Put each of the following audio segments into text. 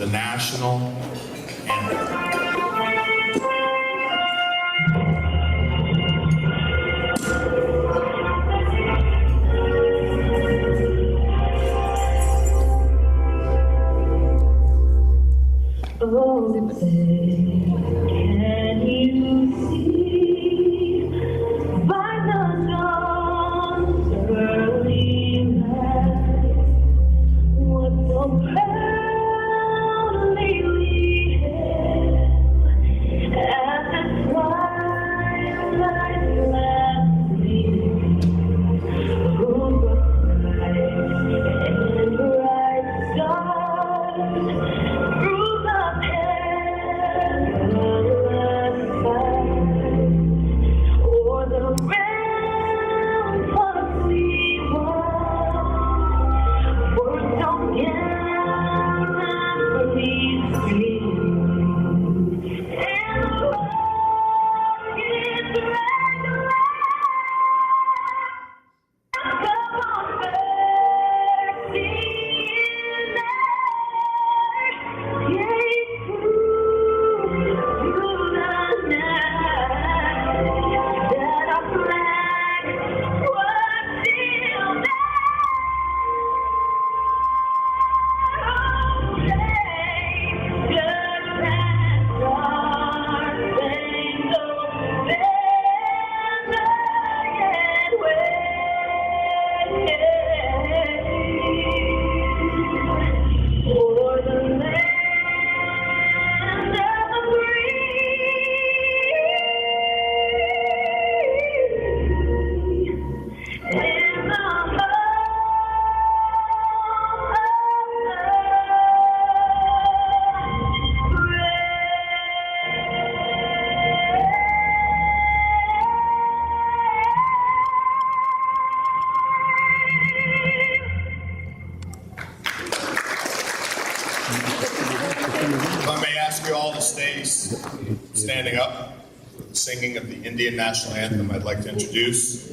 the national anthem. Oh, can you see by the dawn's early light what so proudly we hailed at the twilight's last gleam? Whose bright and bright stars through the or the ramparts we walked were so gallantly streamed, and the rockets dragged like a bursting gate through the night that our flag was still there. Just as our spangled banner yet waves o'er the land of the free in the home of If I may ask you all to stay standing up for the singing of the Indian National Anthem, I'd like to introduce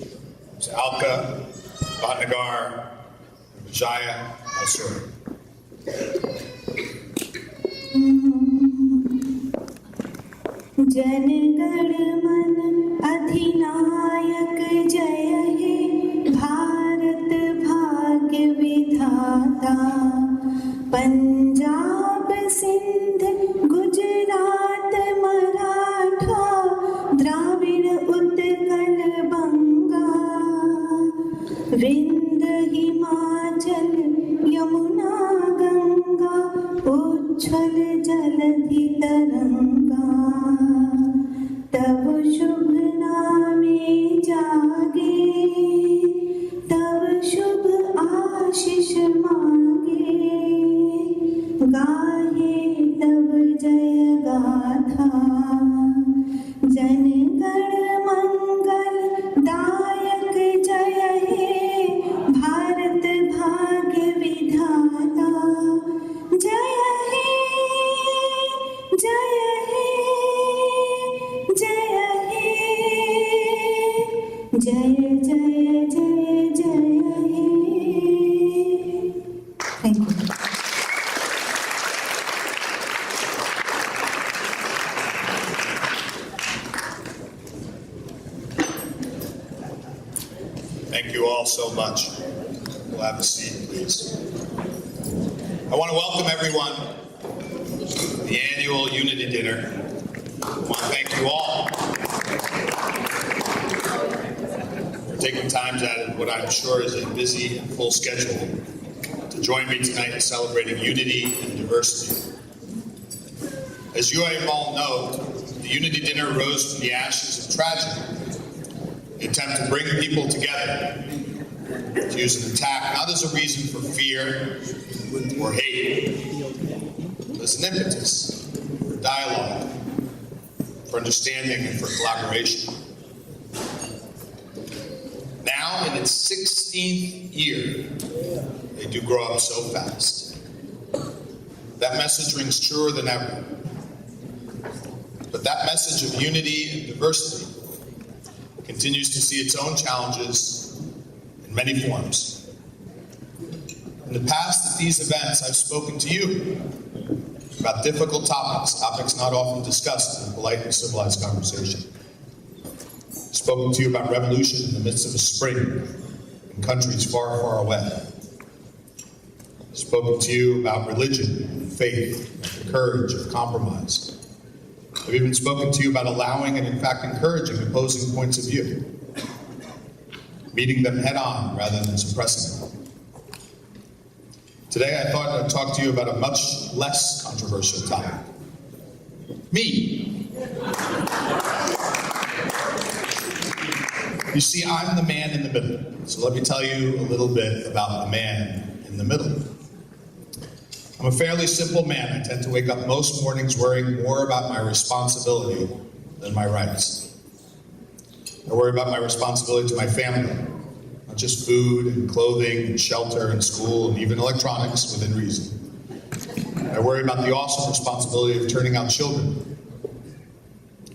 Ms. Alka Bhatnagar Vijaya Asuri. जनगण मन अधिनायक जय हे भारत भाग्य विधाता पंजाब सिंध गुजरात मराठा द्राविड़ उत्कल बंगा विंध्य हिमाचल यमुना गंगा उच्छल जलधि तरंगा तब शुभ नामे जागे तब शुभ आशीष मांगे गाहे तब जय गाथा जन गण मंगल दायक जय हे भारत भाग्य विधाता जय हे जय हे जय हे जय जय जय जय हे। Thank you. Thank you all so much. We'll have a seat, please. I want to welcome everyone to the annual Unity Dinner. I want to thank you all for taking time out of what I'm sure is a busy and full schedule to join me tonight in celebrating unity and diversity. As you all know, the Unity Dinner rose from the ashes of tragedy, the attempt to bring people together, to use an attack not as a reason for fear or hate, but as an impetus for dialogue, for understanding, and for collaboration. Now, in its 16th year, they do grow up so fast. That message rings truer than ever. But that message of unity and diversity continues to see its own challenges in many forms. In the past, at these events, I've spoken to you, about difficult topics not often discussed in a polite and civilized conversation. I've spoken to you about revolution in the midst of a spring in countries far, far away. I've spoken to you about religion and faith, the courage of compromise. I've even spoken to you about allowing and in fact encouraging opposing points of view, meeting them head on rather than suppressing them. Today I thought I'd talk to you about a much less controversial topic. Me. You see, I'm the man in the middle. So let me tell you a little bit about the man in the middle. I'm a fairly simple man. I tend to wake up most mornings worrying more about my responsibility than my rights. I worry about my responsibility to my family, not just food and clothing and shelter and school and even electronics within reason. I worry about the awesome responsibility of turning out children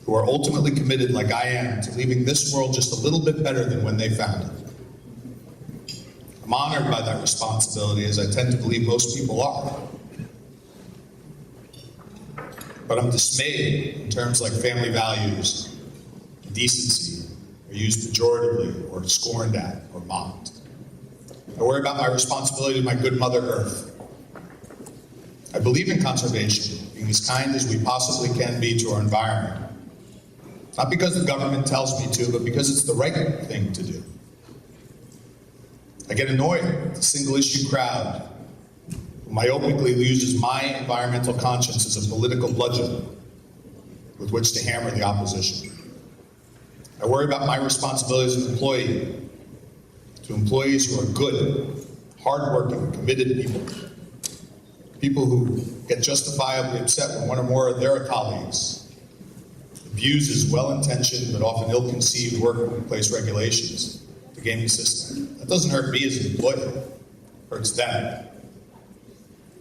who are ultimately committed, like I am, to leaving this world just a little bit better than when they found it. I'm honored by that responsibility, as I tend to believe most people are. But I'm dismayed in terms like family values, decency, are used pejoratively or scorned at or mocked. I worry about my responsibility to my good Mother Earth. I believe in conservation, being as kind as we possibly can be to our environment. Not because the government tells me to, but because it's the right thing to do. I get annoyed with the single-issue crowd who myopically uses my environmental conscience as a political bludgeon with which to hammer the opposition. I worry about my responsibility as an employee to employees who are good, hardworking, committed people. People who get justifiably upset when one or more of their colleagues abuses well-intentioned but often ill-conceived workplace regulations to game the system. That doesn't hurt me as an employee, it hurts them.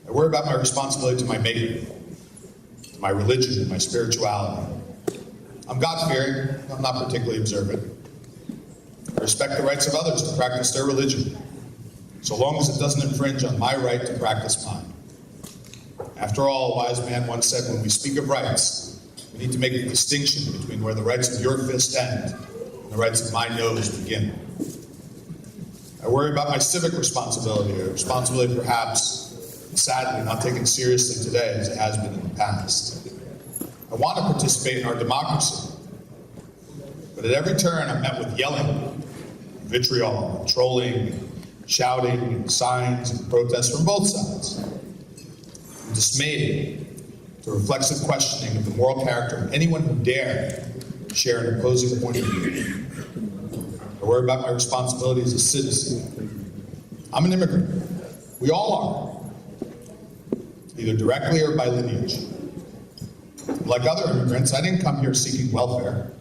I worry about my responsibility to my maker, to my religion, and my spirituality. I'm God-fearing, I'm not particularly observant. I respect the rights of others to practice their religion, so long as it doesn't infringe on my right to practice mine. After all, a wise man once said, when we speak of rights, we need to make a distinction between where the rights of your fist end and the rights of my nose begin. I worry about my civic responsibility, a responsibility perhaps, sadly, not taken seriously today as it has been in the past. I want to participate in our democracy, but at every turn I'm met with yelling, vitriol, trolling, shouting, signs, and protests from both sides. I'm dismayed to reflexive questioning of the moral character of anyone who dare share an opposing point of view. I worry about my responsibility as a citizen. I'm an immigrant. We all are, either directly or by lineage. Like other immigrants, I didn't come here seeking welfare.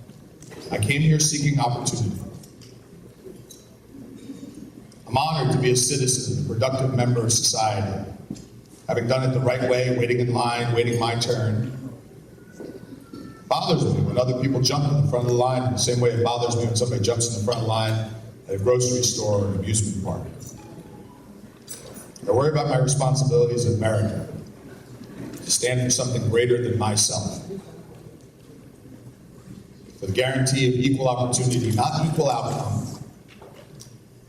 I came here seeking opportunity. I'm honored to be a citizen, a productive member of society. Having done it the right way, waiting in line, waiting my turn. It bothers me when other people jump in the front of the line in the same way it bothers me when somebody jumps in the front of the line at a grocery store or an amusement park. I worry about my responsibilities as American, to stand for something greater than myself. For the guarantee of equal opportunity, not equal outcome.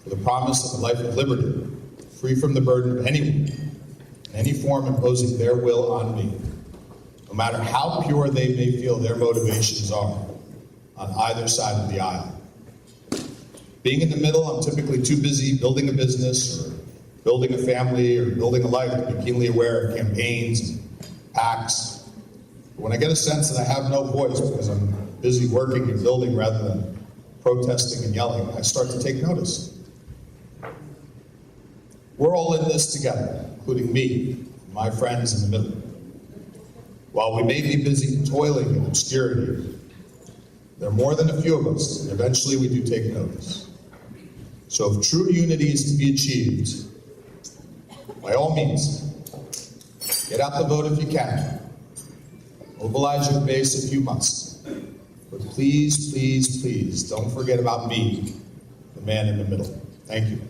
For the promise of a life of liberty, free from the burden of anyone, in any form imposing their will on me, no matter how pure they may feel their motivations are, on either side of the aisle. Being in the middle, I'm typically too busy building a business, or building a family, or building a life to be keenly aware of campaigns and PACs. But when I get a sense that I have no voice because I'm busy working and building rather than protesting and yelling, I start to take notice. We're all in this together, including me and my friends in the middle. While we may be busy toiling in obscurity, there are more than a few of us, and eventually we do take notice. So if true unity is to be achieved, by all means, get out the vote if you can. Mobilize your base if you must. But please, please, please, don't forget about me, the man in the middle. Thank you.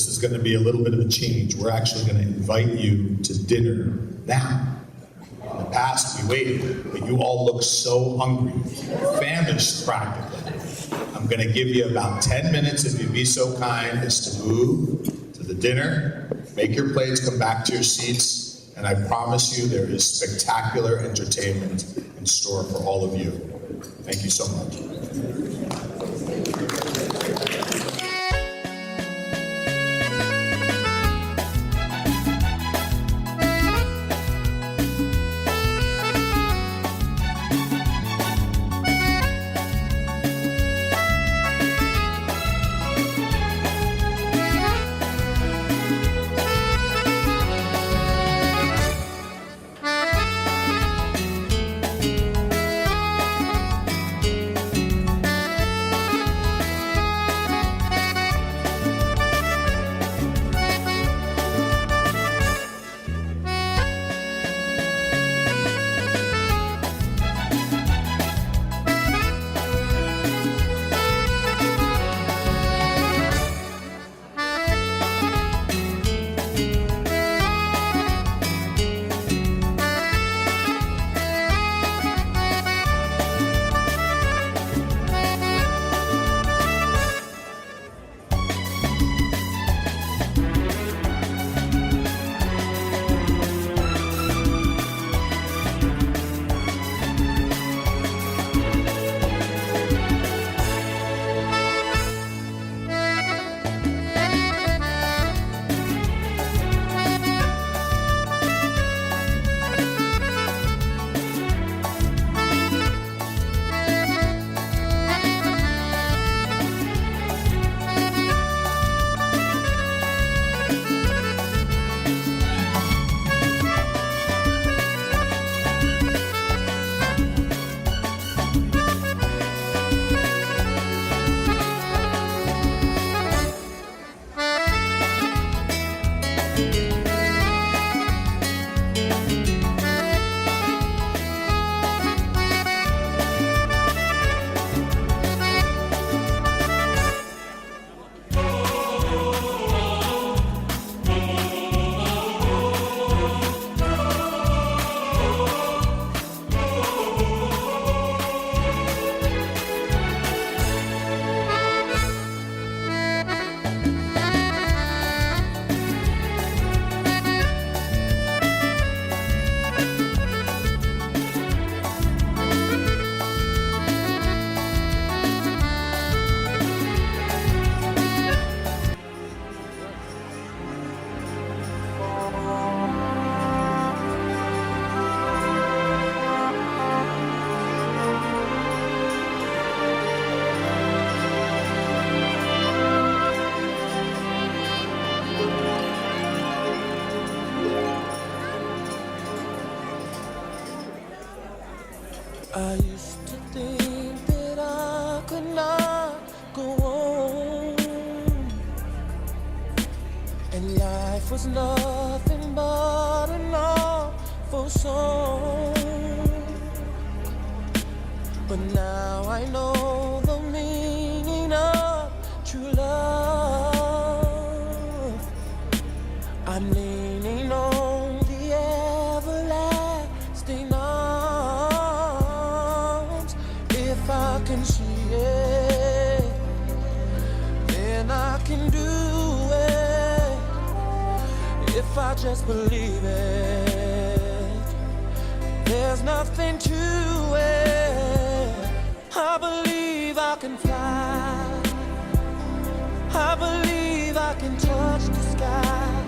this is going to be a little bit of a change. We're actually going to invite you to dinner now. In the past, we waited, but you all look so hungry, famished practically. I'm going to give you about 10 minutes, if you'd be so kind, as to move to the dinner, make your plates, come back to your seats, and I promise you there is spectacular entertainment in store for all of you. Thank you so much. I used to think that I could not go on, and life was nothing but an awful song. But now I know the meaning of true love. I'm leaning on the everlasting arms. If I can see it, then I can do it. If I just believe it, there's nothing to it. I believe I can fly. I believe I can touch the sky.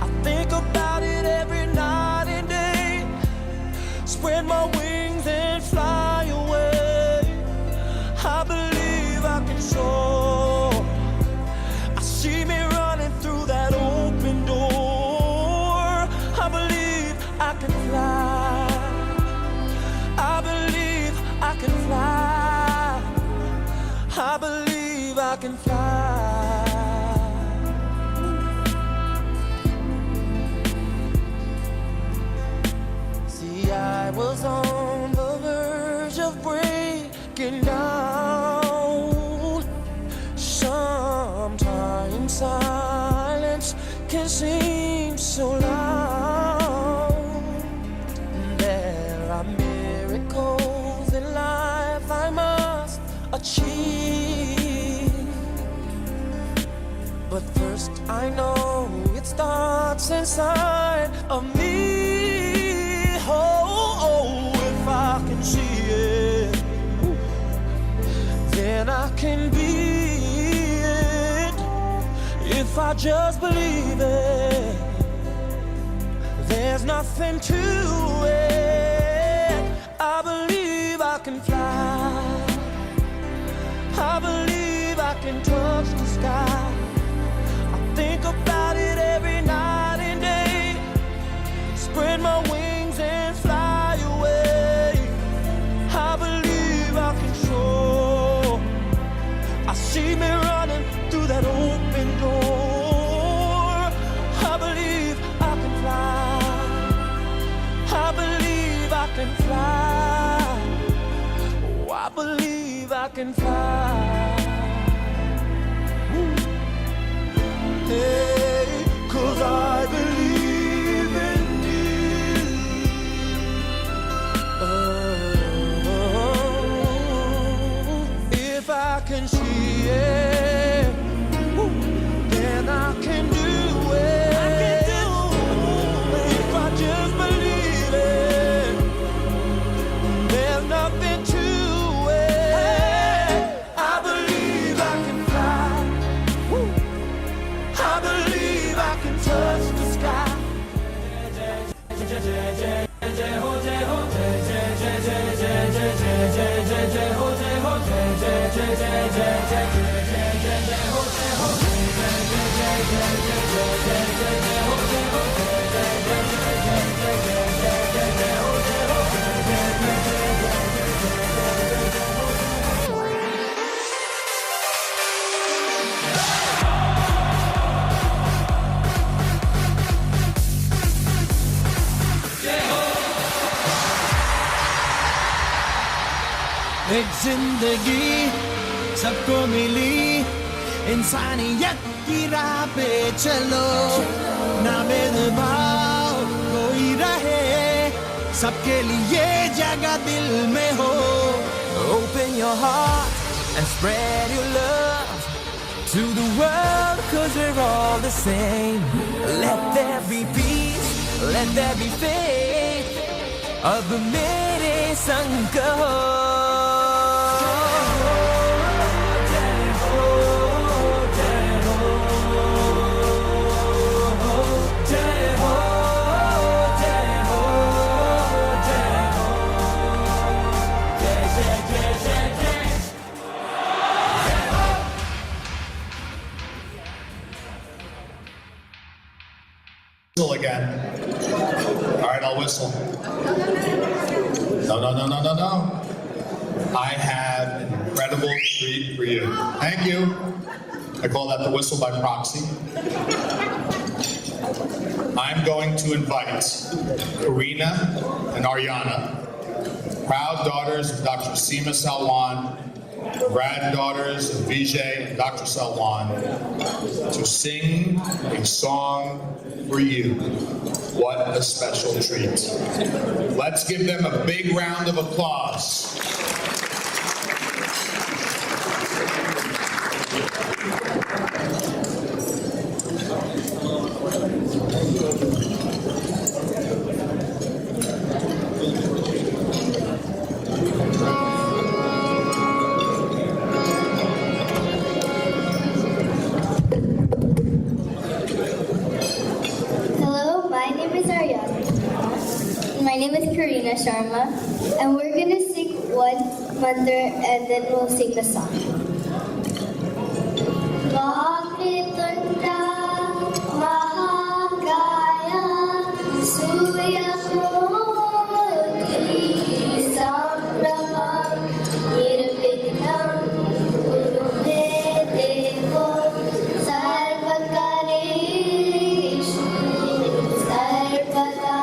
I think about it every night and day. Spread my wings and fly away. I believe I can soar. I see me running through that open door. I believe I can fly. I believe I can fly. I believe I can fly. See, I was on the verge of breaking down. Sometimes I But first I know it starts inside of me. Oh, if I can see it, then I can be it. If I just believe it, there's nothing to it. I believe I can fly. I believe I can touch the sky. I think about it every night and day. Spread my wings and fly away. I believe I can soar. I see me running through that open door. I believe I can fly. I believe I can fly. Oh, I believe I can fly. Hey, 'cause I believe in you. Oh, if I can see it, then I can do it. If I just believe it, there's nothing to it. I believe I can fly. I believe I can touch the sky. एक जिंदगी सबको मिली, इंसानियत की राह पे चलो, ना भेदभाव कोई रहे, सबके लिए जगह दिल में हो. Open your heart and spread your love to the world, 'cause we're all the same. Let there be peace, let there be faith. अब मेरे संग कहो. Again. All right, I'll whistle. No. I have an incredible treat for you. Thank you. I call that the whistle by proxy. I'm going to invite Karina and Ariana, proud daughters of Dr. Seema Salwan, granddaughters of Vijay and Dr. Salwan, to sing a song for you. What a special treat. Let's give them a big round of applause. Sharma, and we're gonna sing one mantra and then we'll sing the song. Vakritunda Mahakaya Suryakoti Sambraham Nirvignam Kurume Devo Sarvakareshu Sarvada.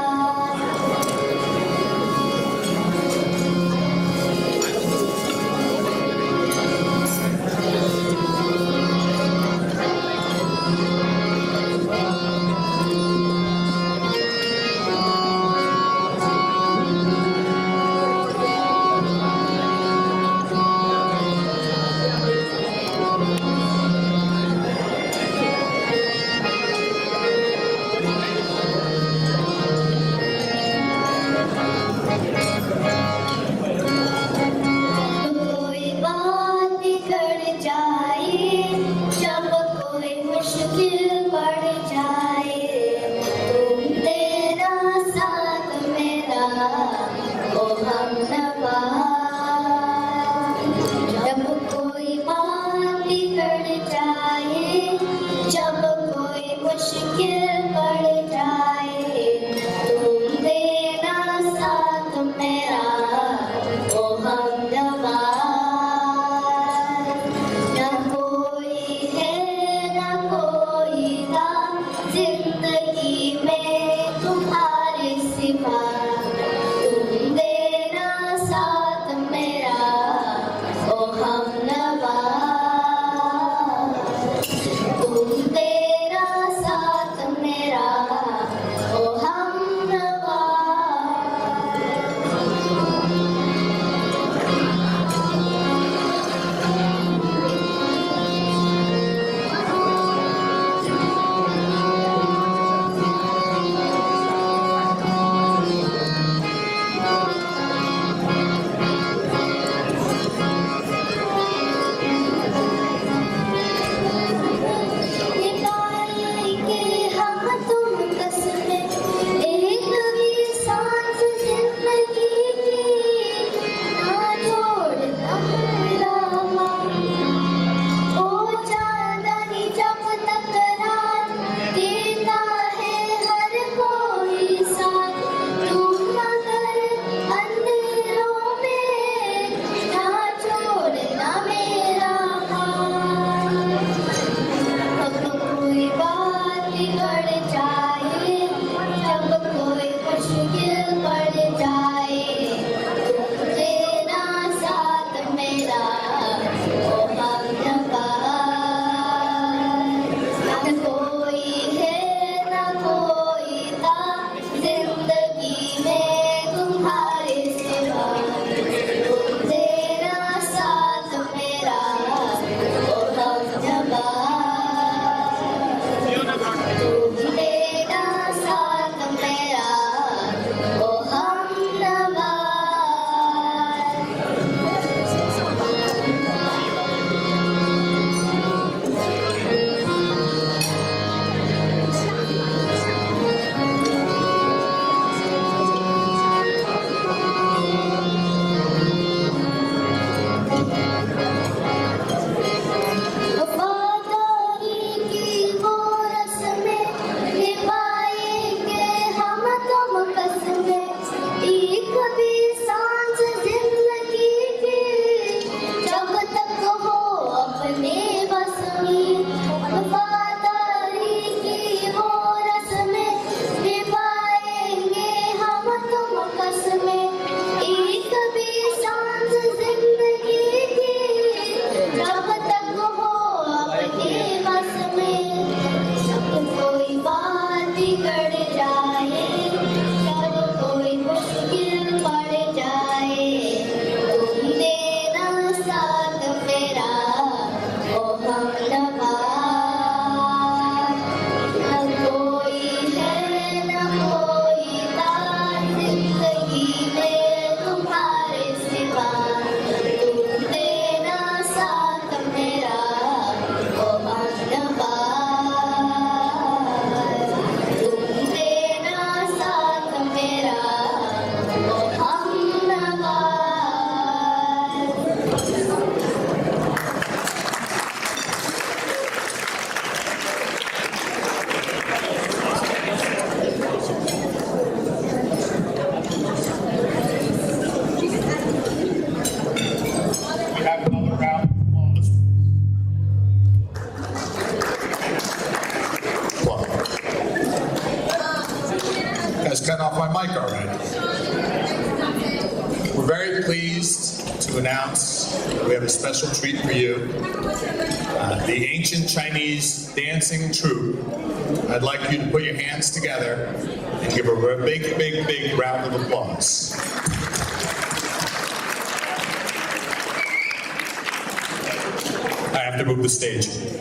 off my mic already. We're very pleased to announce we have a special treat for you. The ancient Chinese dancing troupe. I'd like you to put your hands together and give a big, big, big round of applause. I have to move the stage.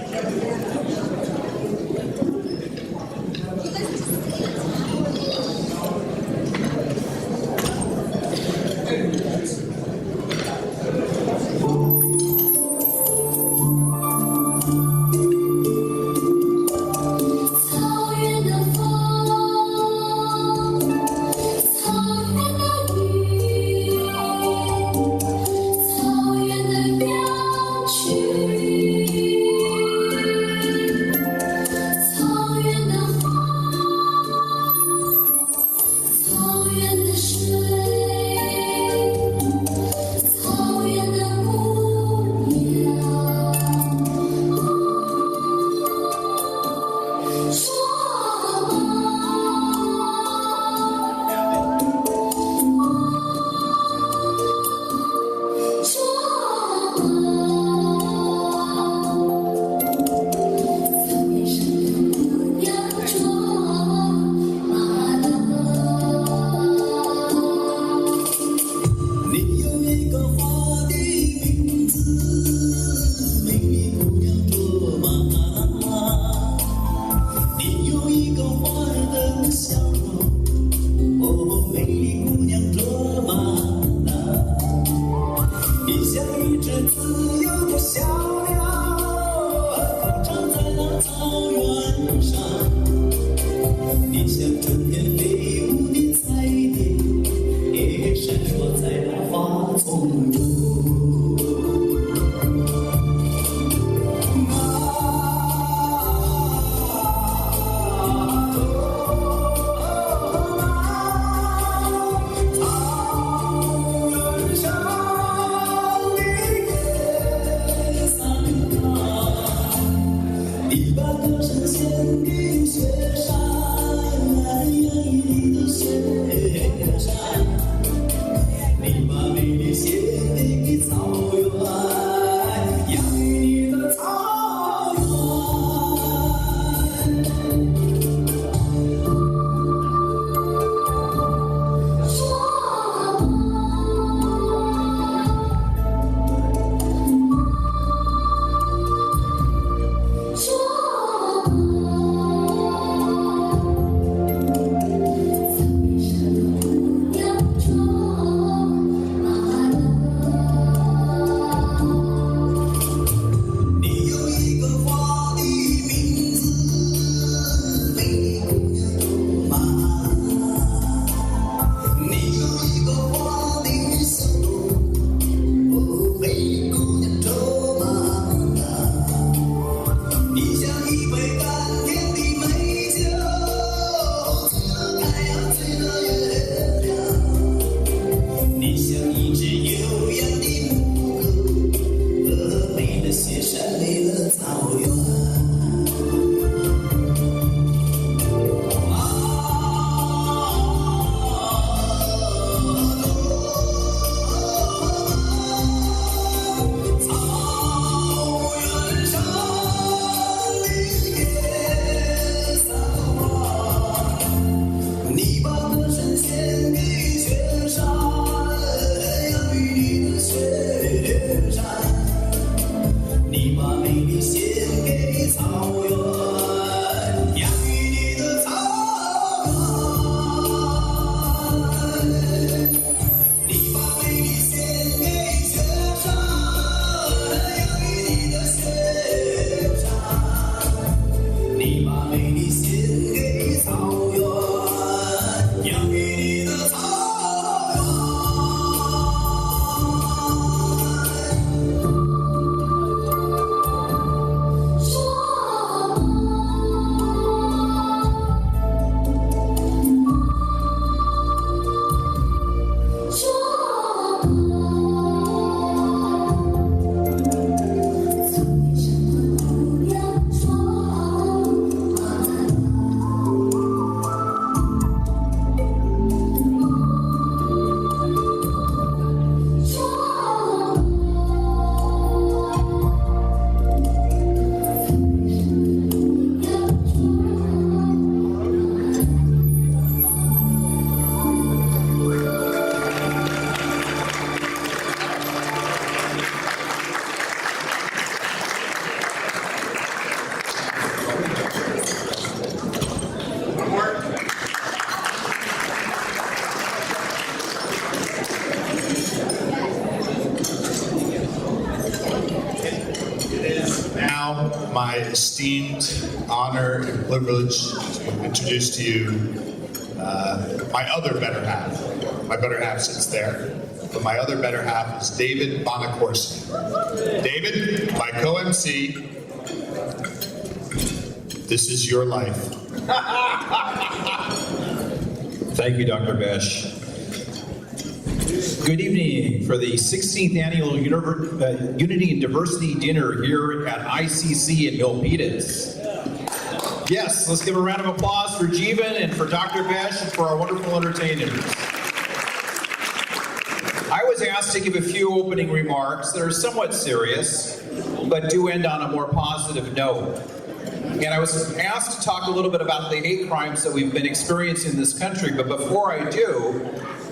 my esteemed honor and privilege to introduce to you my other better half. My better half sits there, but my other better half is David Bonacorsi. David, my co-MC, this is your life. Thank you, Dr. Besh. Good evening for the 16th Annual Unity and Diversity Dinner here at ICC in Milpitas. Yes, let's give a round of applause for Jeevan and for Dr. Besh and for our wonderful entertainers. I was asked to give a few opening remarks that are somewhat serious, but do end on a more positive note. And I was asked to talk a little bit about the hate crimes that we've been experiencing in this country. But before I do,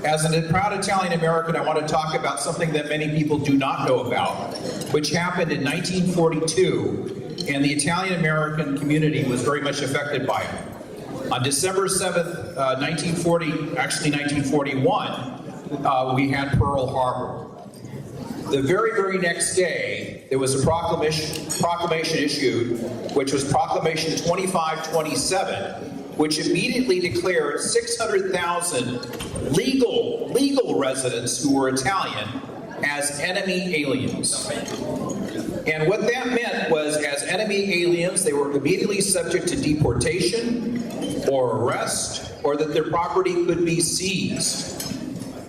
as a proud Italian American, I want to talk about something that many people do not know about, which happened in 1942, and the Italian American community was very much affected by it. On December 7th, 1941, we had Pearl Harbor. The very, very next day, there was a proclamation issued, which was Proclamation 2527, which immediately declared 600,000 legal residents who were Italian as enemy aliens. And what that meant was, as enemy aliens, they were immediately subject to deportation or arrest, or that their property could be seized.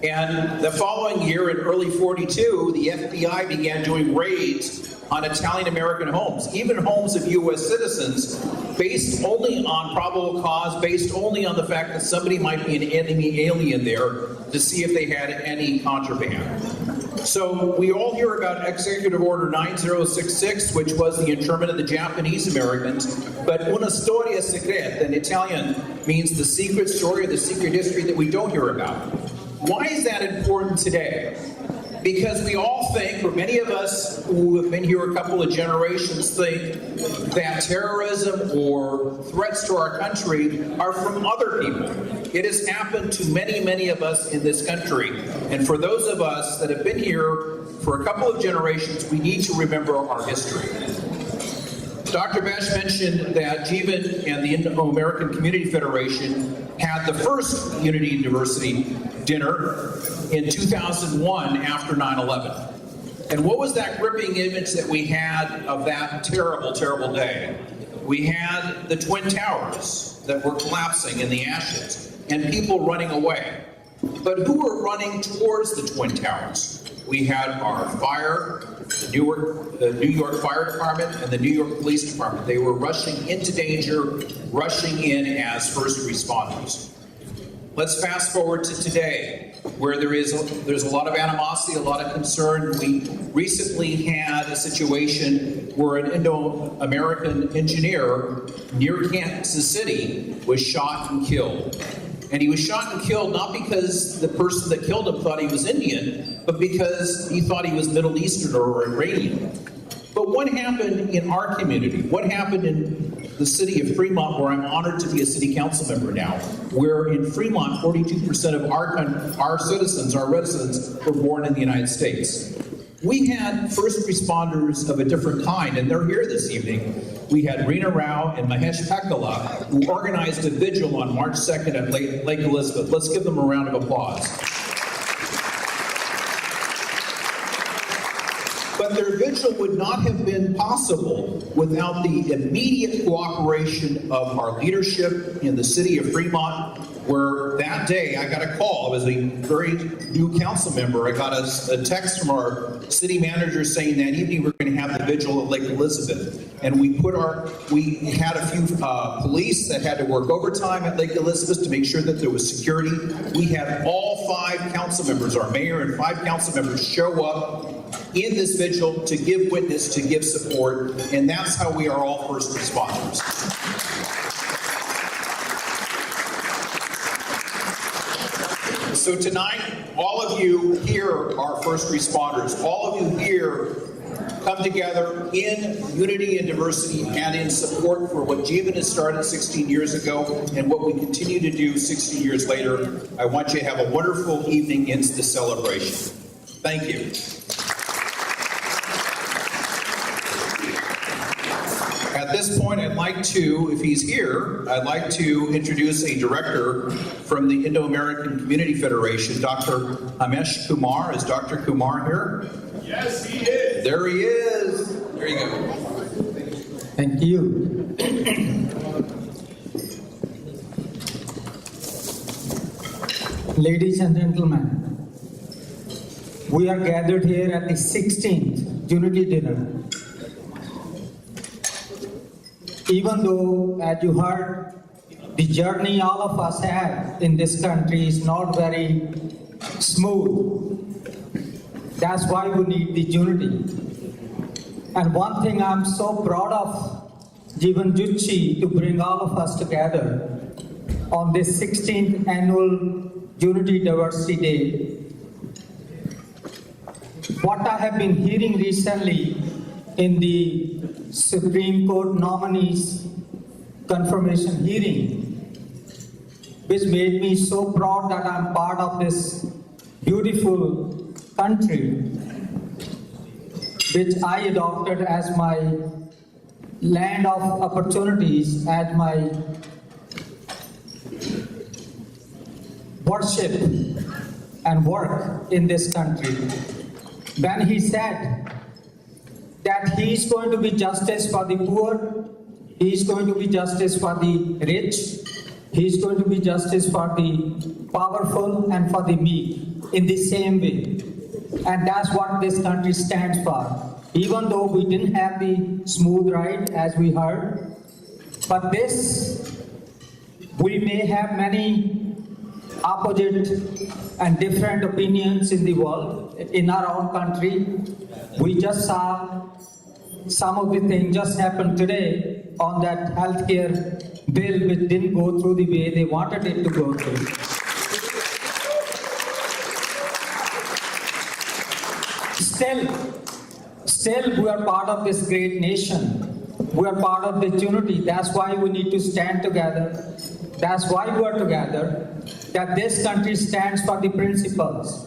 And the following year, in early 42, the FBI began doing raids on Italian-American homes, even homes of U.S. citizens, based only on probable cause, based only on the fact that somebody might be an enemy alien there, to see if they had any contraband. So we all hear about Executive Order 9066, which was the internment of the Japanese Americans, but una storia segreta in Italian means the secret story or the secret history that we don't hear about. Why is that important today? Because we all think, or many of us who have been here a couple of generations think, that terrorism or threats to our country are from other people. It has happened to many, many of us in this country. And for those of us that have been here for a couple of generations, we need to remember our history. Dr. Besh mentioned that Jeevan and the Indo-American Community Federation had the first Unity and Diversity dinner in 2001 after 9/11. And what was that gripping image that we had of that terrible, terrible day? We had the Twin Towers that were collapsing in the ashes and people running away. But who were running towards the Twin Towers? We had our fire, the New York Fire Department and the New York Police Department. They were rushing into danger, rushing in as first responders. Let's fast forward to today, where there's a lot of animosity, a lot of concern. We recently had a situation where an Indo-American engineer near Kansas City was shot and killed. And he was shot and killed not because the person that killed him thought he was Indian, but because he thought he was Middle Eastern or Iranian. But what happened in our community? What happened in the city of Fremont, where I'm honored to be a city council member now, where in Fremont, 42% of our citizens, our residents, were born in the United States? We had first responders of a different kind, and they're here this evening. We had Rena Rao and Mahesh Pekala, who organized a vigil on March 2nd at Lake Elizabeth. Let's give them a round of applause. But their vigil would not have been possible without the immediate cooperation of our leadership in the city of Fremont, where that day I got a call. I was a very new council member. I got a text from our city manager saying that evening we're going to have the vigil at Lake Elizabeth. And we had a few police that had to work overtime at Lake Elizabeth to make sure that there was security. We had all 5 council members, our mayor and 5 council members, show up in this vigil to give witness, to give support, and that's how we are all first responders. So tonight, all of you here are first responders. All of you here come together in unity and diversity and in support for what Jeevan has started 16 years ago and what we continue to do 16 years later. I want you to have a wonderful evening in the celebration. Thank you. At this point, I'd like to, if he's here, I'd like to introduce a director from the Indo-American Community Federation, Dr. Amesh Kumar. Is Dr. Kumar here? Yes, he is. There he is. There you go. Thank you. Ladies and gentlemen, we are gathered here at the 16th Unity Dinner. Even though, as you heard, the journey all of us have in this country is not very smooth. That's why we need the unity. And one thing I'm so proud of Jeevan Zutshi to bring all of us together on this 16th annual Unity Diversity Day. What I have been hearing recently in the Supreme Court nominees confirmation hearing, which made me so proud that I'm part of this beautiful country, which I adopted as my land of opportunities, as my worship and work in this country. When he said that he is going to be justice for the poor, he is going to be justice for the rich, he is going to be justice for the powerful and for the meek in the same way. And that's what this country stands for. Even though we didn't have the smooth ride as we heard, but this, we may have many opposite and different opinions in the world, in our own country. We just saw some of the things just happened today on that healthcare bill which didn't go through the way they wanted it to go through. Still we are part of this great nation. We are part of this unity. That's why we need to stand together. That's why we are together. That this country stands for the principles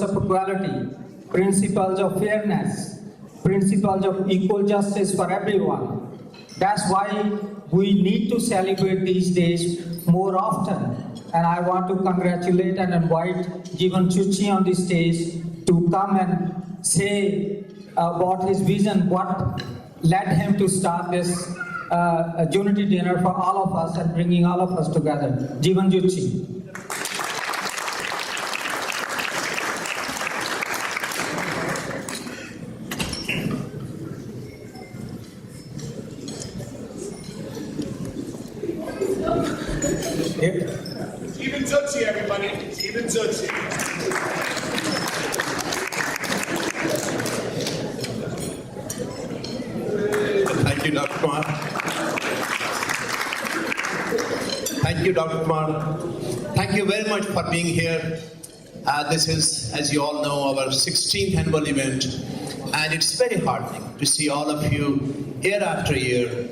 of equality, principles of fairness, principles of equal justice for everyone. That's why we need to celebrate these days more often. And I want to congratulate and invite Jeevan Zutshi on the stage to come and say about his vision, what led him to start this unity dinner for all of us and bringing all of us together. Jeevan Zutshi. Jeevan Zutshi, everybody. Jeevan Zutshi. Thank you, Dr. Kumar. Thank you, Dr. Kumar. Thank you very much for being here. This is, as you all know, our 16th annual event, and it's very heartening to see all of you year after year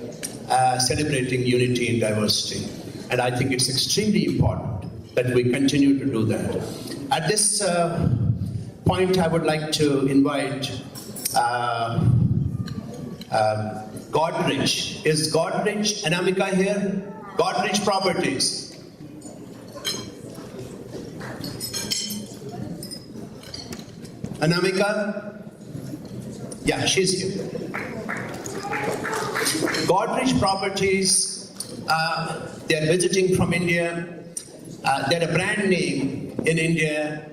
celebrating unity and diversity. And I think it's extremely important that we continue to do that. At this point, I would like to invite Godrich. Is Godrich Anamika here? Godrich Properties. Anamika? Yeah, she's here. Godrich Properties, they're visiting from India. They're a brand name in India,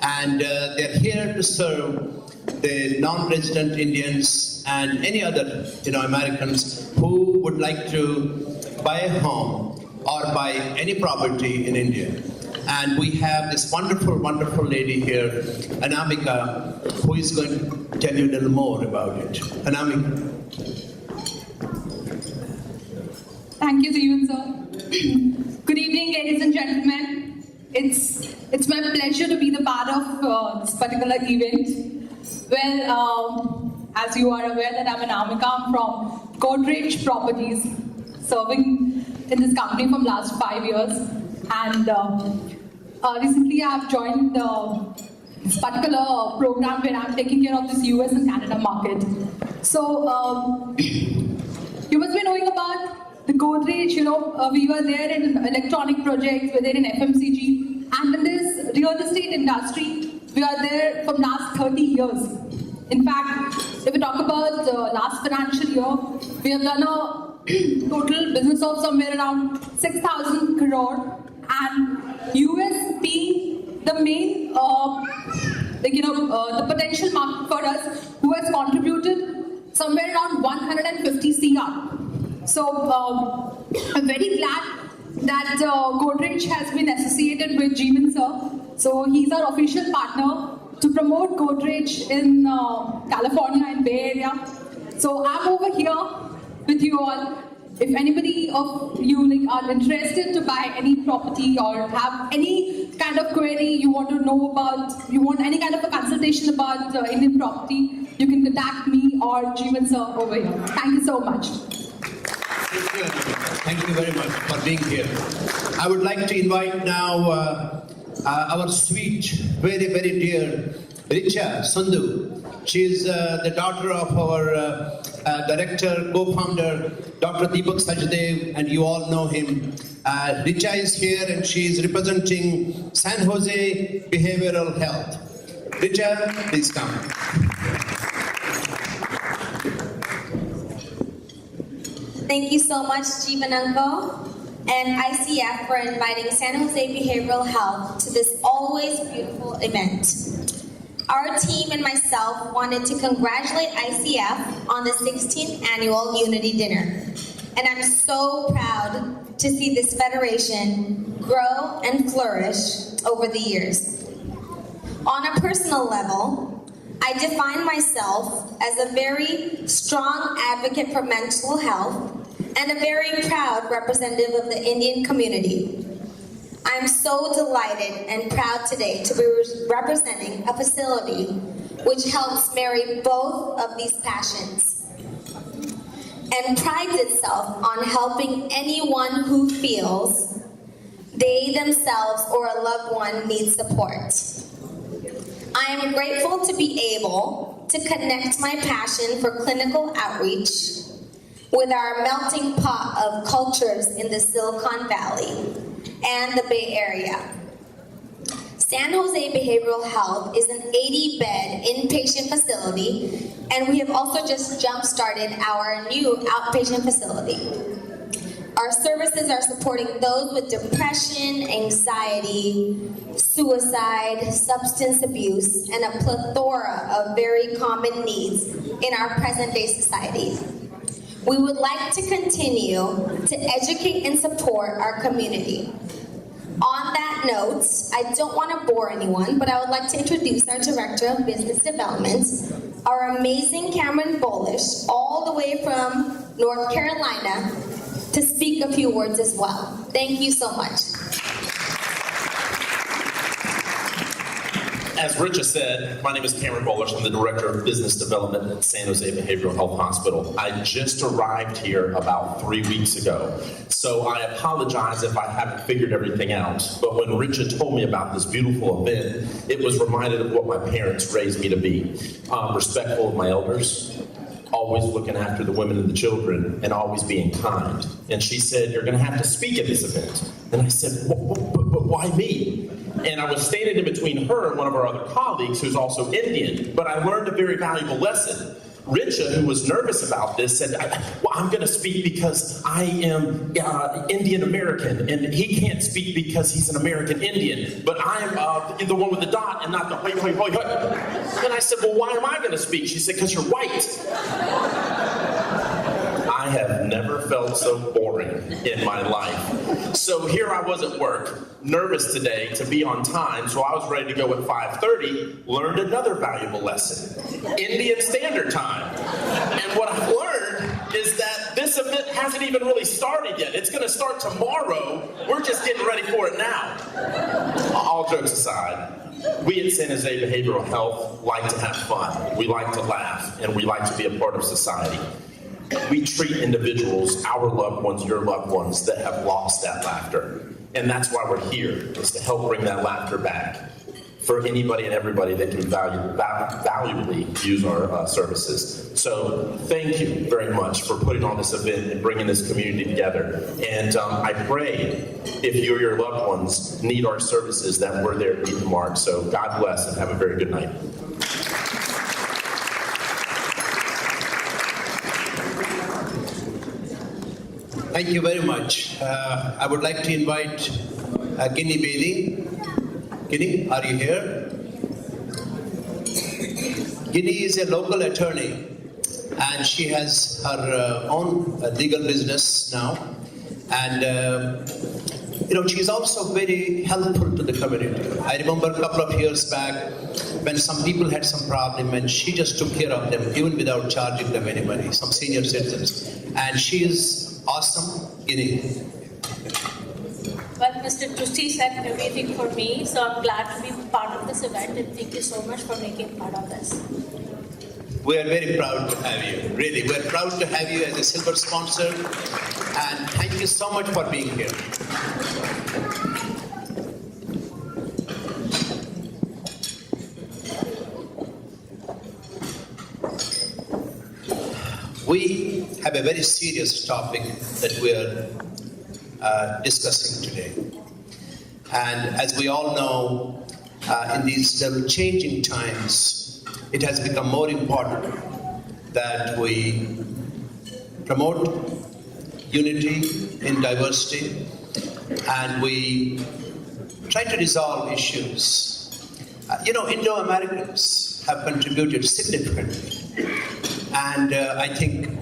and they're here to serve the non-resident Indians and any other Americans who would like to buy a home or buy any property in India. And we have this wonderful, wonderful lady here, Anamika, who is going to tell you a little more about it. Anamika. Thank you, Jeevan sir. Good evening, ladies and gentlemen. It's my pleasure to be the part of this particular event. Well, as you are aware that I'm Anamika, I'm from Godrich Properties, serving in this company from last 5 years. And recently I have joined this particular program where I'm taking care of this US and Canada market. So the Godrej, we were there in electronic projects, we're there in FMCG, and in this real estate industry, we are there from last 30 years. In fact, if we talk about last financial year, we have done a total business of somewhere around 6,000 crore, and US being the main, the potential market for us, who has contributed somewhere around 150 CR. So I'm very glad that Godrej has been associated with Jeevan sir. So he's our official partner to promote Godrej in California and Bay Area. So I'm over here with you all. If anybody of you are interested to buy any property or have any kind of query you want to know about, you want any kind of a consultation about Indian property, you can contact me or Jeevan sir over here. Thank you so much. Thank you very much for being here. I would like to invite now our sweet, very, very dear Richa Sandhu. She is the daughter of our director, co-founder, Dr. Deepak Sajdev, and you all know him. Richa is here and she is representing San Jose Behavioral Health. Richa, please come. Thank you so much, Jeevan Uncle and ICF for inviting San Jose Behavioral Health to this always beautiful event. Our team and myself wanted to congratulate ICF on the 16th annual Unity Dinner. And I'm so proud to see this federation grow and flourish over the years. On a personal level, I define myself as a very strong advocate for mental health and a very proud representative of the Indian community. I'm so delighted and proud today to be representing a facility which helps marry both of these passions and prides itself on helping anyone who feels they themselves or a loved one needs support. I am grateful to be able to connect my passion for clinical outreach with our melting pot of cultures in the Silicon Valley and the Bay Area. San Jose Behavioral Health is an 80-bed inpatient facility, and we have also just jump-started our new outpatient facility. Our services are supporting those with depression, anxiety, suicide, substance abuse, and a plethora of very common needs in our present-day society. We would like to continue to educate and support our community. On that note, I don't want to bore anyone, but I would like to introduce our Director of Business Development, our amazing Cameron Bullish, all the way from North Carolina, to speak a few words as well. Thank you so much. As Richa said, my name is Cameron Bullish. I'm the Director of Business Development at San Jose Behavioral Health Hospital. I just arrived here about 3 weeks ago, so I apologize if I haven't figured everything out. But when Richa told me about this beautiful event, it was reminded of what my parents raised me to be. Respectful of my elders, always looking after the women and the children, and always being kind. And she said, "You're going to have to speak at this event." And I said, but why me? And I was standing in between her and one of our other colleagues who's also Indian, but I learned a very valuable lesson. Richa, who was nervous about this, said, well, I'm going to speak because I am Indian American, and he can't speak because he's an American Indian, but I'm the one with the dot and not the hoi, hoi, hoi, hoi. And I said, well, why am I going to speak? She said, because you're white. I have never felt so boring in my life. So here I was at work, nervous today to be on time, so I was ready to go at 5:30, learned another valuable lesson, Indian Standard Time. And what I've learned is that this event hasn't even really started yet. It's going to start tomorrow. We're just getting ready for it now. All jokes aside, we at San Jose Behavioral Health like to have fun. We like to laugh, and we like to be a part of society. We treat individuals, our loved ones, your loved ones, that have lost that laughter. And that's why we're here, is to help bring that laughter back. for anybody and everybody that can valuably use our services. So thank you very much for putting on this event and bringing this community together. And I pray if you or your loved ones need our services that we're there to meet the mark. So God bless and have a very good night. Thank you very much. I would like to invite Ginny Bailey. Ginny, are you here? Ginny is a local attorney and she has her own legal business now. And, she's also very helpful to the community. I remember a couple of years back when some people had some problem and she just took care of them even without charging them any money, some senior citizens. And she is awesome. Ginny. Well, Mr. Zutshi said everything for me, so I'm glad to be part of this event and thank you so much for making part of this. We are very proud to have you. Really, we're proud to have you as a silver sponsor and thank you so much for being here. We have a very serious topic that we are discussing today. And as we all know, in these changing times, it has become more important that we promote unity in diversity and we try to resolve issues. Indo-Americans have contributed significantly. And I think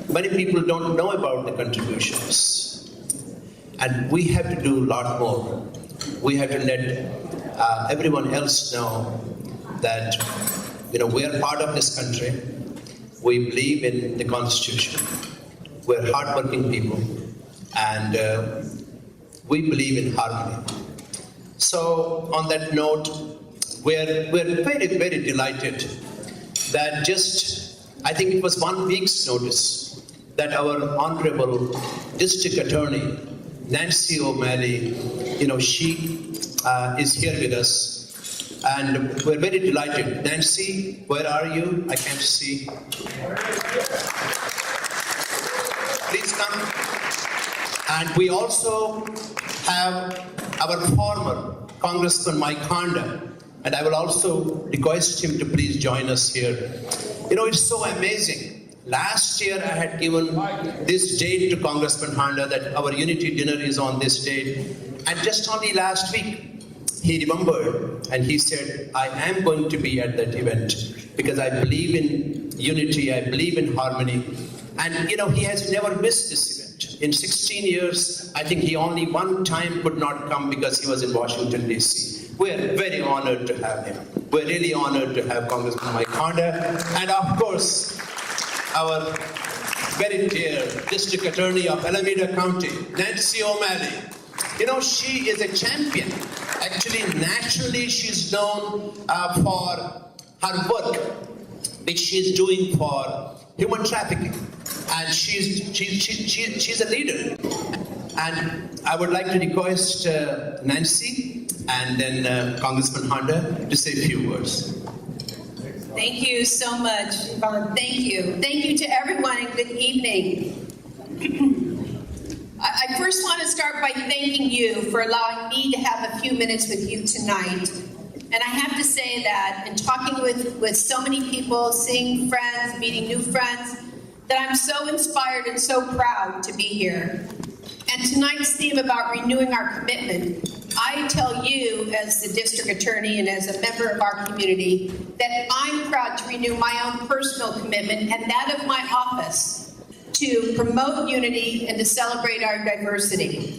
many people don't know about the contributions. And we have to do a lot more. We have to let everyone else know that, we are part of this country. We believe in the Constitution. We're hardworking people. And we believe in harmony. So on that note, we're very, very delighted that I think it was 1 week's notice that our Honorable District Attorney, Nancy O'Malley, she is here with us. And we're very delighted. Nancy, where are you? I can't see. Please come. And we also have our former Congressman Mike Honda. And I will also request him to please join us here. It's so amazing. Last year I had given this date to Congressman Honda that our unity dinner is on this date. And just only last week, he remembered and he said, I am going to be at that event because I believe in unity, I believe in harmony. And he has never missed this event. In 16 years, I think he only one time could not come because he was in Washington, D.C. We're very honored to have him. We're really honored to have Congressman Mike Honda. And of course, our very dear District Attorney of Alameda County, Nancy O'Malley. She is a champion. Actually, nationally, she's known for her work, which she's doing for human trafficking. And she's a leader. And I would like to request Nancy and then Congressman Honda to say a few words. Thank you so much, Jeevan. Thank you. Thank you to everyone and good evening. I first want to start by thanking you for allowing me to have a few minutes with you tonight. And I have to say that in talking with so many people, seeing friends, meeting new friends, that I'm so inspired and so proud to be here. And tonight's theme about renewing our commitment, I tell you as the district attorney and as a member of our community that I'm proud to renew my own personal commitment and that of my office to promote unity and to celebrate our diversity.